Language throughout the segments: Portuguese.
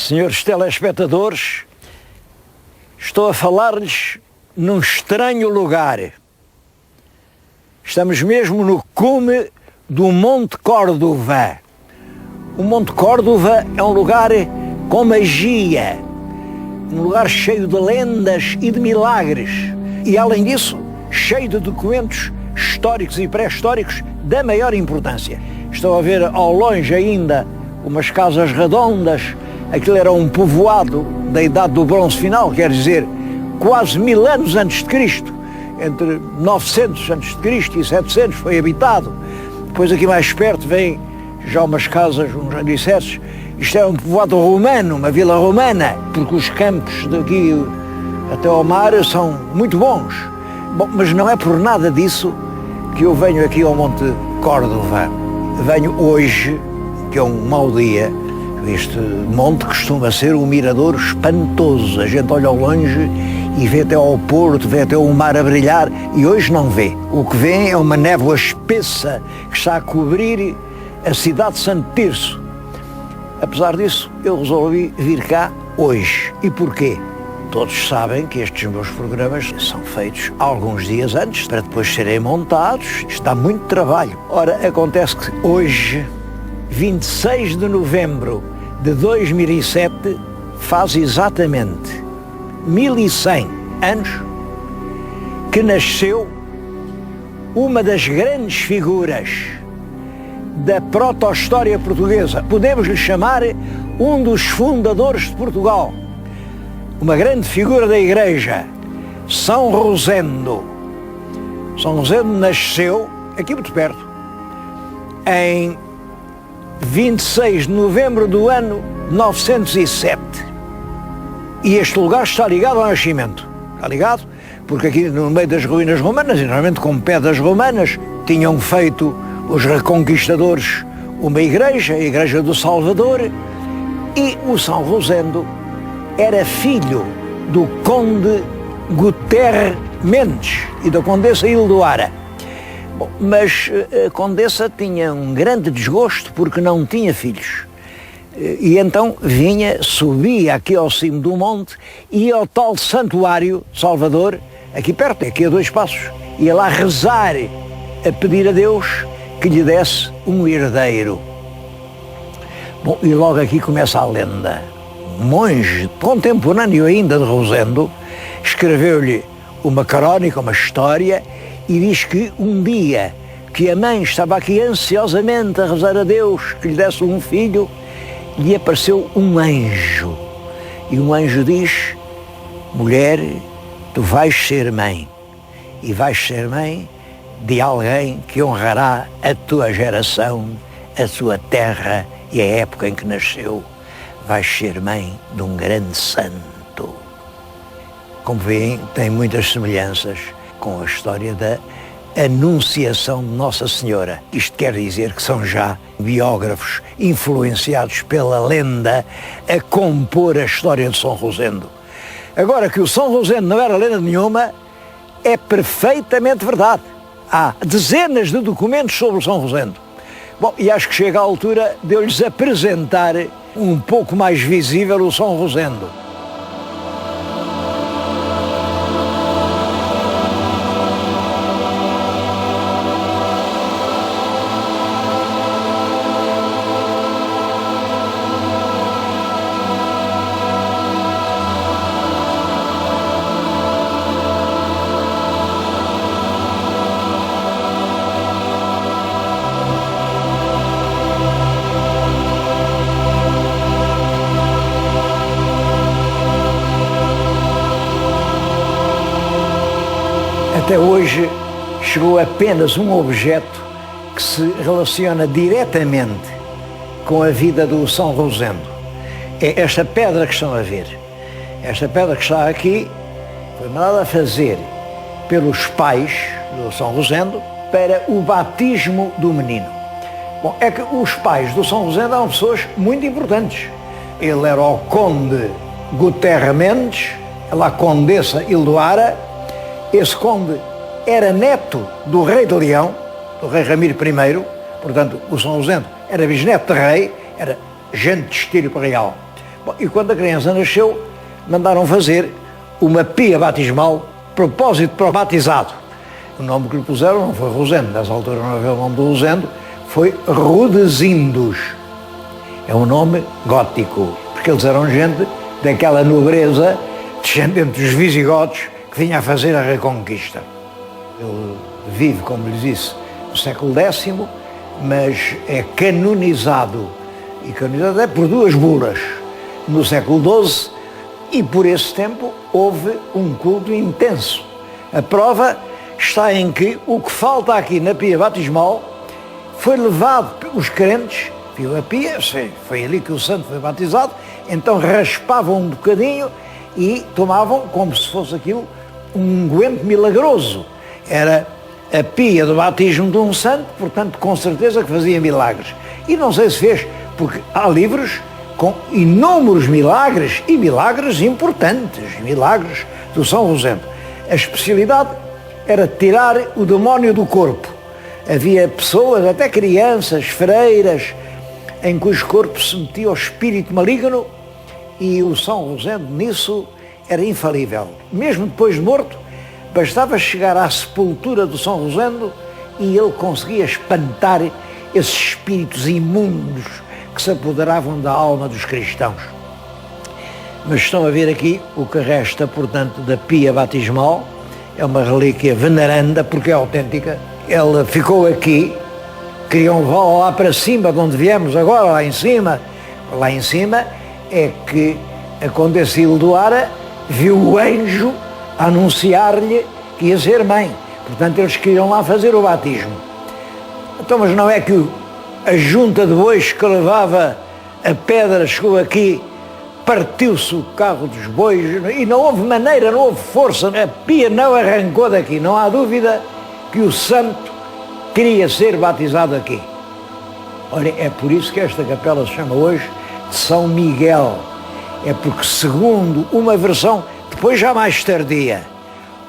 Senhores telespectadores, estou a falar-lhes num estranho lugar. Estamos mesmo no cume do Monte Córdoba. O Monte Córdoba é um lugar com magia, um lugar cheio de lendas e de milagres. E além disso, cheio de documentos históricos e pré-históricos da maior importância. Estou a ver ao longe ainda umas casas redondas. Aquilo era um povoado da Idade do Bronze Final, quer dizer, quase 1000 anos antes de Cristo. Entre 900 antes de Cristo e 700 foi habitado. Depois aqui mais perto vem já umas casas, uns alicerces. Isto era um povoado romano, uma vila romana, porque os campos daqui até ao mar são muito bons. Bom, mas não é por nada disso que eu venho aqui ao Monte Córdoba. Venho hoje, que é um mau dia. Este monte costuma ser um mirador espantoso. A gente olha ao longe e vê até ao porto, vê até o mar a brilhar, e hoje não vê. O que vê é uma névoa espessa que está a cobrir a cidade de Santo Tirso. Apesar disso, eu resolvi vir cá hoje. E porquê? Todos sabem que estes meus programas são feitos alguns dias antes, para depois serem montados. Isto dá muito trabalho. Ora, acontece que hoje, 26 de novembro de 2007, faz exatamente 1100 anos que nasceu uma das grandes figuras da proto-história portuguesa. Podemos lhe chamar um dos fundadores de Portugal. Uma grande figura da Igreja, São Rosendo. São Rosendo nasceu aqui muito perto, em 26 de novembro do ano 907. E este lugar está ligado ao nascimento. Está ligado? Porque aqui no meio das ruínas romanas, e normalmente com pedras romanas, tinham feito os reconquistadores uma igreja, a Igreja do Salvador, e o São Rosendo era filho do conde Guterres Mendes e da condessa Ildoara. Bom, mas a condessa tinha um grande desgosto porque não tinha filhos. E então subia aqui ao cimo do monte e ia ao tal santuário Salvador, aqui perto, aqui a 2 passos. Ia lá rezar, a pedir a Deus que lhe desse um herdeiro. Bom, e logo aqui começa a lenda. Um monge contemporâneo ainda de Rosendo escreveu-lhe uma crónica, uma história, e diz que um dia que a mãe estava aqui ansiosamente a rezar a Deus que lhe desse um filho, lhe apareceu um anjo. E o anjo diz: mulher, tu vais ser mãe, e vais ser mãe de alguém que honrará a tua geração, a tua terra e a época em que nasceu. Vais ser mãe de um grande santo. Como veem, tem muitas semelhanças com a história da Anunciação de Nossa Senhora. Isto quer dizer que são já biógrafos influenciados pela lenda a compor a história de São Rosendo. Agora, que o São Rosendo não era lenda nenhuma, é perfeitamente verdade. Há dezenas de documentos sobre o São Rosendo. Bom, e acho que chega a altura de eu lhes apresentar um pouco mais visível o São Rosendo. Até hoje chegou apenas um objeto que se relaciona diretamente com a vida do São Rosendo. É esta pedra que estão a ver. Esta pedra que está aqui foi mandada a fazer pelos pais do São Rosendo para o batismo do menino. Bom, é que os pais do São Rosendo eram pessoas muito importantes. Ele era o conde Guterres Mendes, a condessa Ildoara. Esse conde era neto do rei de Leão, do rei Ramiro I, portanto o São Rosendo era bisneto de rei, era gente de estirpe real. Bom, e quando a criança nasceu, mandaram fazer uma pia batismal, propósito para o batizado. O nome que lhe puseram não foi Rosendo, nessa altura não havia o nome do Rosendo, foi Rudezindos. É um nome gótico, porque eles eram gente daquela nobreza descendente dos visigodos que vinha a fazer a Reconquista. Ele vive, como lhes disse, no século X, mas é canonizado, e canonizado é por duas bulas, no século XII, e por esse tempo houve um culto intenso. A prova está em que o que falta aqui na pia batismal foi levado pelos crentes, viu a pia, foi ali que o santo foi batizado, então raspavam um bocadinho e tomavam como se fosse aquilo um unguento milagroso. Era a pia do batismo de um santo, portanto, com certeza que fazia milagres. E não sei se fez, porque há livros com inúmeros milagres, e milagres importantes, milagres do São Rosendo. A especialidade era tirar o demónio do corpo. Havia pessoas, até crianças, freiras, em cujo corpo se metia o espírito maligno, e o São Rosendo nisso era infalível. Mesmo depois de morto, bastava chegar à sepultura do São Rosendo e ele conseguia espantar esses espíritos imundos que se apoderavam da alma dos cristãos. Mas estão a ver aqui o que resta, portanto, da pia batismal. É uma relíquia veneranda, porque é autêntica. Ela ficou aqui, queriam levá-la lá para cima, de onde viemos agora, lá em cima. Lá em cima é que a Condessa Ildoara viu o anjo anunciar-lhe que ia ser mãe. Portanto, eles queriam lá fazer o batismo. Então, mas não é que a junta de bois que levava a pedra chegou aqui, partiu-se o carro dos bois e não houve maneira, não houve força, a pia não arrancou daqui. Não há dúvida que o santo queria ser batizado aqui. Olha, é por isso que esta capela se chama hoje de São Miguel. É porque, segundo uma versão, depois já mais tardia,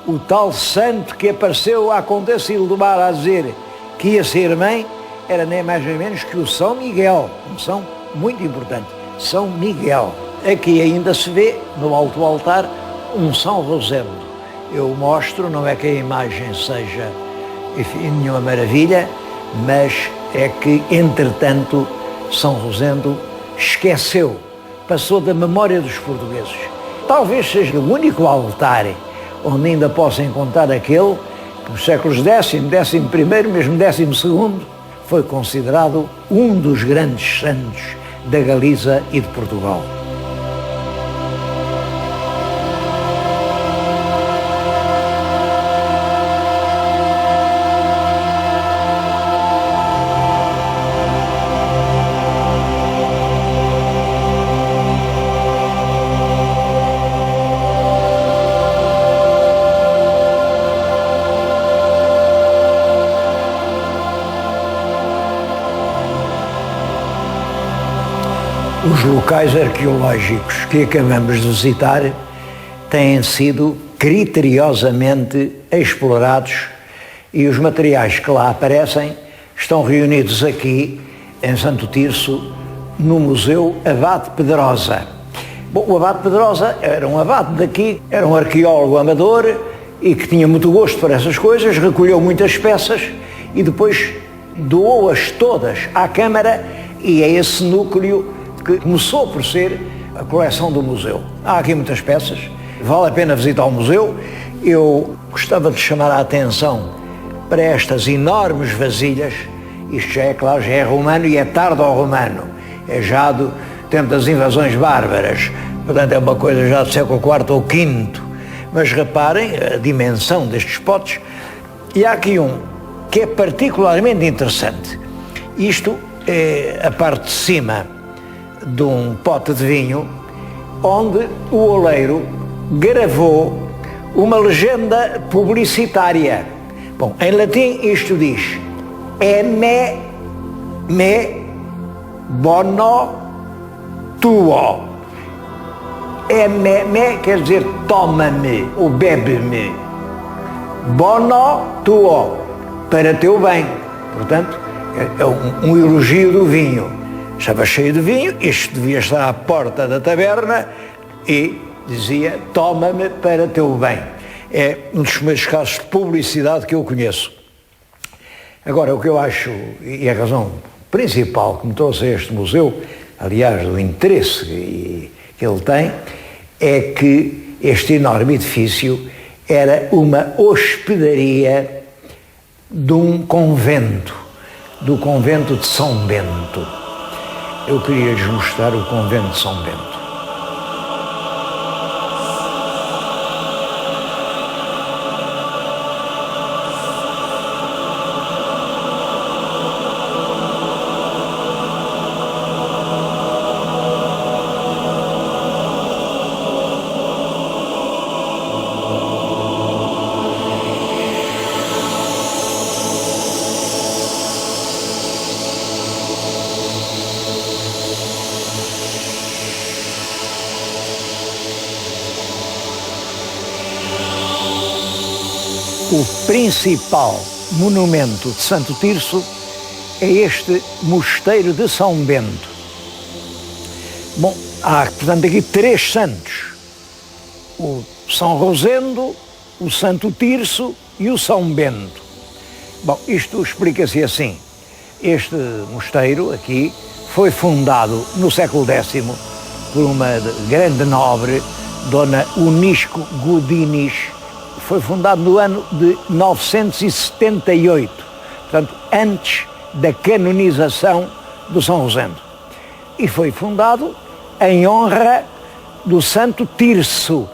o tal santo que apareceu à Condessa Ildomar a dizer que ia ser mãe, era nem mais nem menos que o São Miguel, um são muito importante, São Miguel. Aqui ainda se vê, no alto altar, um São Rosendo. Eu mostro, não é que a imagem seja, enfim, nenhuma maravilha, mas é que, entretanto, São Rosendo esqueceu, passou da memória dos portugueses. Talvez seja o único altar onde ainda possa encontrar aquele que nos séculos X, XI, mesmo XII, foi considerado um dos grandes santos da Galiza e de Portugal. Os locais arqueológicos que acabamos de visitar têm sido criteriosamente explorados e os materiais que lá aparecem estão reunidos aqui em Santo Tirso, no Museu Abade Pedrosa. Bom, o Abade Pedrosa era um abade daqui, era um arqueólogo amador e que tinha muito gosto por essas coisas, recolheu muitas peças e depois doou-as todas à Câmara, e é esse núcleo que começou por ser a coleção do museu. Há aqui muitas peças, vale a pena visitar o museu. Eu gostava de chamar a atenção para estas enormes vasilhas. Isto já é, claro, já é romano e é tardo-romano. É já do tempo das invasões bárbaras. Portanto, é uma coisa já do século IV ou V. Mas reparem a dimensão destes potes. E há aqui um que é particularmente interessante. Isto é a parte de cima de um pote de vinho, onde o oleiro gravou uma legenda publicitária. Bom, em latim isto diz: ene me bono tuo. Ene me quer dizer toma-me ou bebe-me. Bono tuo, para teu bem. Portanto, é um elogio do vinho. Estava cheio de vinho, isto devia estar à porta da taberna e dizia: toma-me para teu bem. É um dos meus casos de publicidade que eu conheço. Agora, o que eu acho, e a razão principal que me trouxe a este museu, aliás, do interesse que ele tem, é que este enorme edifício era uma hospedaria de um convento, do convento de São Bento. Eu queria-lhes mostrar o convento de São Bento. O principal monumento de Santo Tirso é este mosteiro de São Bento. Bom, há, portanto, aqui 3 santos: o São Rosendo, o Santo Tirso e o São Bento. Bom, isto explica-se assim. Este mosteiro aqui foi fundado no século X por uma grande nobre, Dona Unisco Godinis. Foi fundado no ano de 978, portanto, antes da canonização do São Rosendo. E foi fundado em honra do Santo Tirso.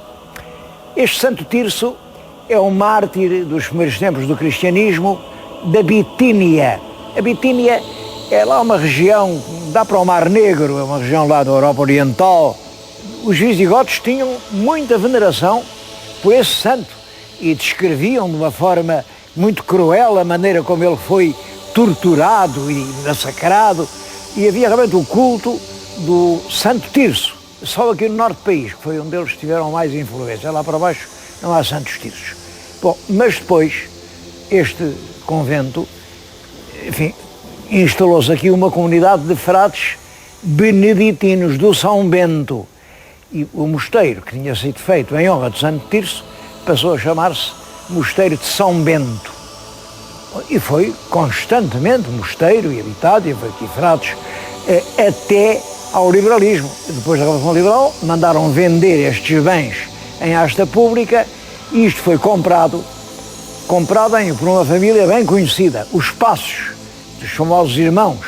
Este Santo Tirso é um mártir dos primeiros tempos do cristianismo da Bitínia. A Bitínia é lá uma região, dá para o Mar Negro, é uma região lá da Europa Oriental. Os visigodos tinham muita veneração por esse santo e descreviam de uma forma muito cruel a maneira como ele foi torturado e massacrado, e havia realmente o culto do Santo Tirso. Só aqui no norte do país, que foi onde eles tiveram mais influência. Lá para baixo não há santos tirsos. Bom, mas depois este convento, enfim, instalou-se aqui uma comunidade de frades beneditinos do São Bento, e o mosteiro, que tinha sido feito em honra de Santo Tirso, passou a chamar-se Mosteiro de São Bento. E foi constantemente mosteiro e habitado, e houve aqui frades, até ao liberalismo. Depois da Revolução Liberal, mandaram vender estes bens em asta pública, e isto foi comprado por uma família bem conhecida, os Passos, dos famosos irmãos,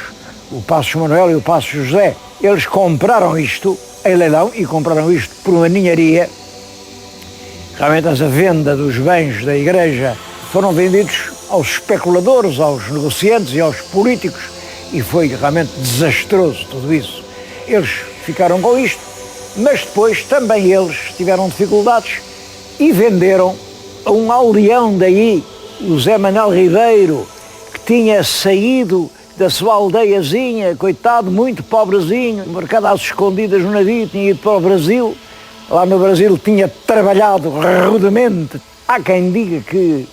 o Passos Manuel e o Passos José. Eles compraram isto em leilão e compraram isto por uma ninharia. Realmente, essa venda dos bens da Igreja foram vendidos aos especuladores, aos negociantes e aos políticos, e foi realmente desastroso tudo isso. Eles ficaram com isto, mas depois também eles tiveram dificuldades e venderam a um aldeão daí, o Zé Manuel Ribeiro, que tinha saído da sua aldeiazinha, coitado, muito pobrezinho, marcado às escondidas no navio, tinha ido para o Brasil. Lá no Brasil tinha trabalhado rudemente. Há quem diga que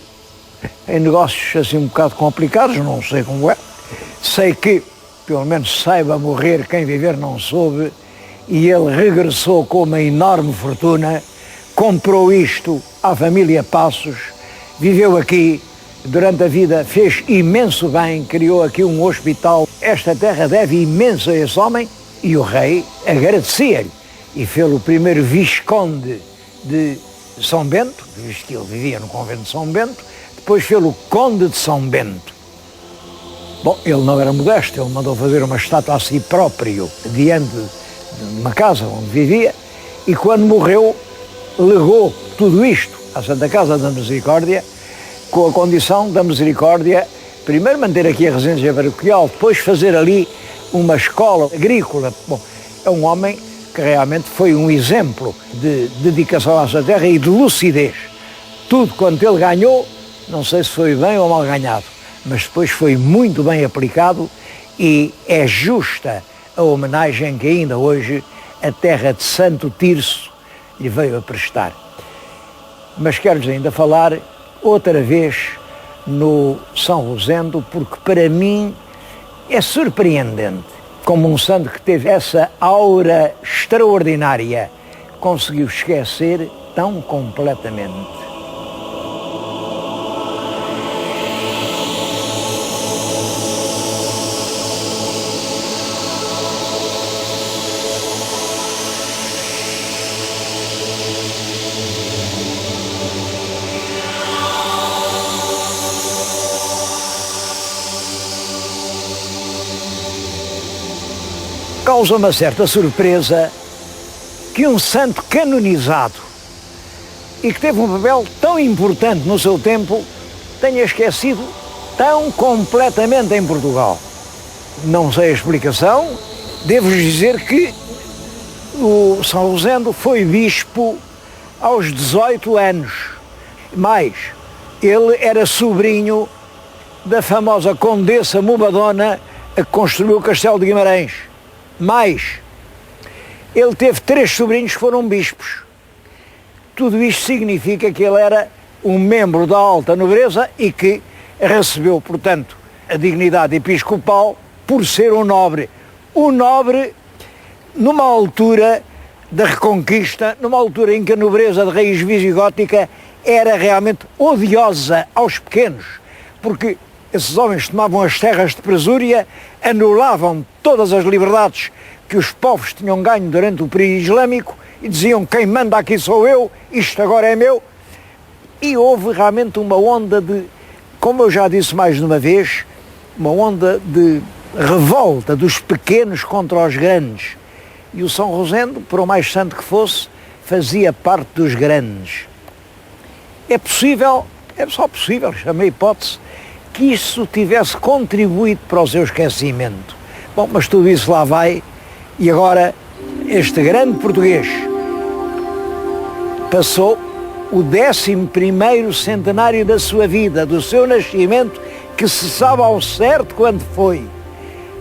em negócios assim um bocado complicados, não sei como é. Sei que, pelo menos saiba morrer quem viver não soube, e ele regressou com uma enorme fortuna, comprou isto à família Passos, viveu aqui durante a vida, fez imenso bem, criou aqui um hospital. Esta terra deve imenso a esse homem, e o rei agradecia-lhe. E fez o primeiro Visconde de São Bento, visto que ele vivia no convento de São Bento, depois fez o Conde de São Bento. Bom, ele não era modesto, ele mandou fazer uma estátua a si próprio diante de uma casa onde vivia, e quando morreu legou tudo isto à Santa Casa da Misericórdia, com a condição da Misericórdia primeiro manter aqui a residência paroquial, depois fazer ali uma escola agrícola. Bom, é um homem que realmente foi um exemplo de dedicação à sua terra e de lucidez. Tudo quanto ele ganhou, não sei se foi bem ou mal ganhado, mas depois foi muito bem aplicado, e é justa a homenagem que ainda hoje a terra de Santo Tirso lhe veio a prestar. Mas quero-lhes ainda falar outra vez no São Rosendo, porque para mim é surpreendente como um santo que teve essa aura extraordinária, conseguiu esquecer tão completamente. Causa uma certa surpresa que um santo canonizado e que teve um papel tão importante no seu tempo tenha esquecido tão completamente em Portugal. Não sei a explicação, devo-vos dizer que o São Rosendo foi bispo aos 18 anos, mais ele era sobrinho da famosa Condessa Mubadona a que construiu o Castelo de Guimarães. Mais, ele teve 3 sobrinhos que foram bispos. Tudo isto significa que ele era um membro da alta nobreza e que recebeu, portanto, a dignidade episcopal por ser um nobre. Um nobre numa altura da Reconquista, numa altura em que a nobreza de raiz visigótica era realmente odiosa aos pequenos, porque esses homens tomavam as terras de presúria, anulavam todas as liberdades que os povos tinham ganho durante o período islâmico e diziam: quem manda aqui sou eu, isto agora é meu. E houve realmente uma onda de, como eu já disse mais de uma vez, uma onda de revolta dos pequenos contra os grandes. E o São Rosendo, por mais santo que fosse, fazia parte dos grandes. É possível, é só possível, chamei hipótese, que isso tivesse contribuído para o seu esquecimento. Bom, mas tudo isso lá vai, e agora este grande português passou o 11º centenário da sua vida, do seu nascimento, que se sabe ao certo quando foi,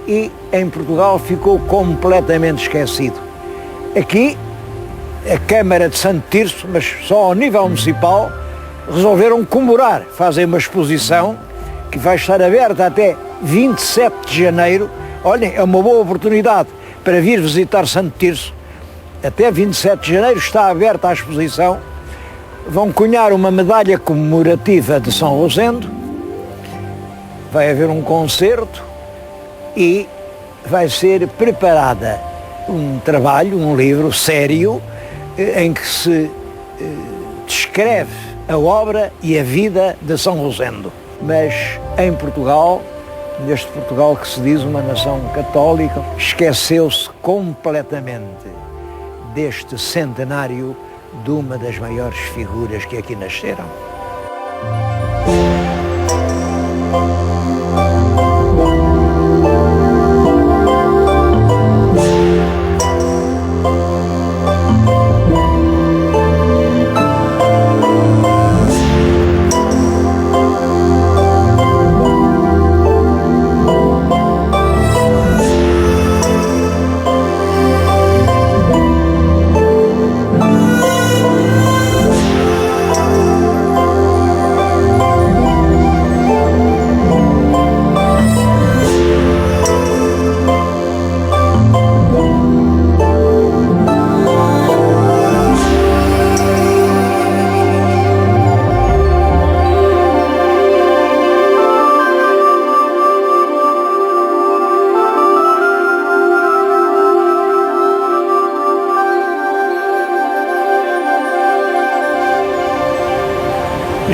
e em Portugal ficou completamente esquecido. Aqui, a Câmara de Santo Tirso, mas só ao nível municipal, resolveram comemorar, fazem uma exposição que vai estar aberta até 27 de janeiro. Olhem, é uma boa oportunidade para vir visitar Santo Tirso. Até 27 de janeiro está aberta a exposição. Vão cunhar uma medalha comemorativa de São Rosendo, vai haver um concerto e vai ser preparada um trabalho, um livro sério, em que se descreve a obra e a vida de São Rosendo. Mas em Portugal, neste Portugal que se diz uma nação católica, esqueceu-se completamente deste centenário de uma das maiores figuras que aqui nasceram.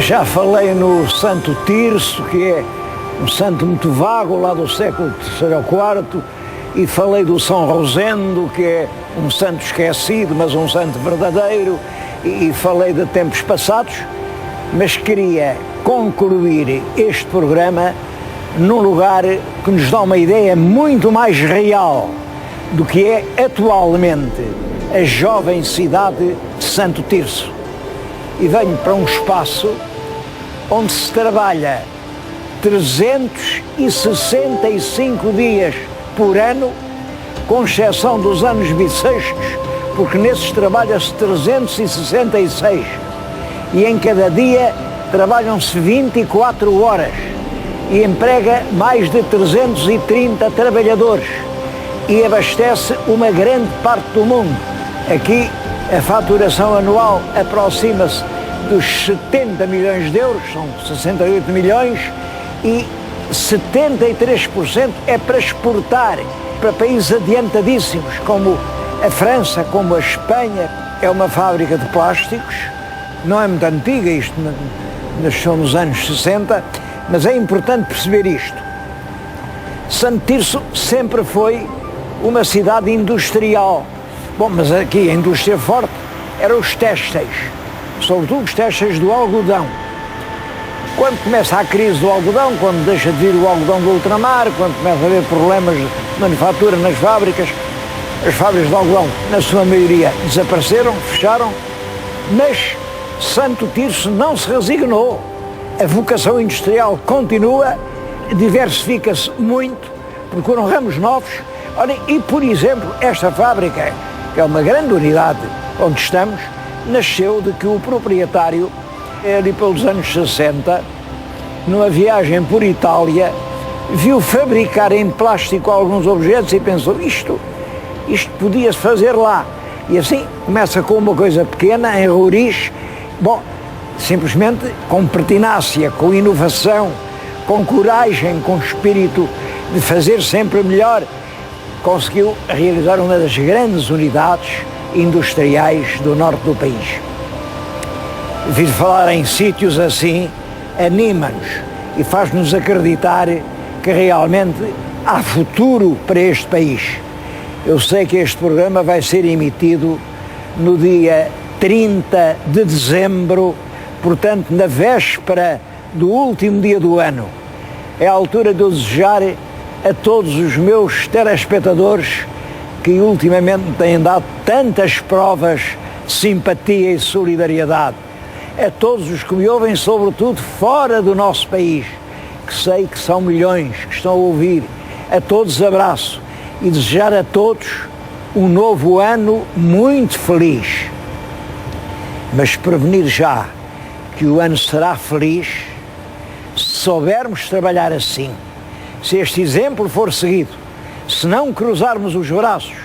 Já falei no Santo Tirso, que é um santo muito vago, lá do século III ou IV, e falei do São Rosendo, que é um santo esquecido, mas um santo verdadeiro, e falei de tempos passados, mas queria concluir este programa num lugar que nos dá uma ideia muito mais real do que é atualmente a jovem cidade de Santo Tirso. E venho para um espaço onde se trabalha 365 dias por ano, com exceção dos anos bissextos, porque nesses trabalha-se 366 e em cada dia trabalham-se 24 horas e emprega mais de 330 trabalhadores. e abastece uma grande parte do mundo. Aqui a faturação anual aproxima-se dos 70 milhões de euros, são 68 milhões, e 73% é para exportar para países adiantadíssimos, como a França, como a Espanha. É uma fábrica de plásticos, não é muito antiga, isto nasceu nos anos 60, mas é importante perceber isto. Santo Tirso sempre foi uma cidade industrial. Bom, mas aqui a indústria forte eram os têxteis, sobretudo os têxteis do algodão. Quando começa a crise do algodão, quando deixa de vir o algodão do ultramar, quando começa a haver problemas de manufatura nas fábricas, as fábricas de algodão, na sua maioria, desapareceram, fecharam, mas Santo Tirso não se resignou. A vocação industrial continua, diversifica-se muito, procuram ramos novos. Olha, e, por exemplo, esta fábrica, que é uma grande unidade onde estamos, nasceu de que o proprietário, ali pelos anos 60, numa viagem por Itália, viu fabricar em plástico alguns objetos e pensou, isto podia-se fazer lá. E assim começa com uma coisa pequena, em Roriz, bom, simplesmente com pertinácia, com inovação, com coragem, com espírito de fazer sempre melhor, conseguiu realizar uma das grandes unidades industriais do norte do país. Vir falar em sítios assim anima-nos e faz-nos acreditar que realmente há futuro para este país. Eu sei que este programa vai ser emitido no dia 30 de dezembro, portanto, na véspera do último dia do ano. É a altura de eu desejar a todos os meus telespectadores que ultimamente me têm dado tantas provas de simpatia e solidariedade, a todos os que me ouvem, sobretudo fora do nosso país, que sei que são milhões que estão a ouvir, a todos abraço e desejar a todos um novo ano muito feliz. Mas prevenir já que o ano será feliz se soubermos trabalhar assim, se este exemplo for seguido, se não cruzarmos os braços,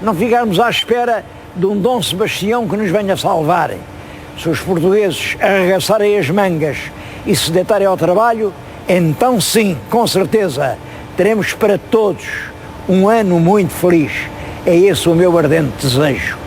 não ficarmos à espera de um Dom Sebastião que nos venha salvar. Se os portugueses arregaçarem as mangas e se deitarem ao trabalho, então sim, com certeza, teremos para todos um ano muito feliz. É esse o meu ardente desejo.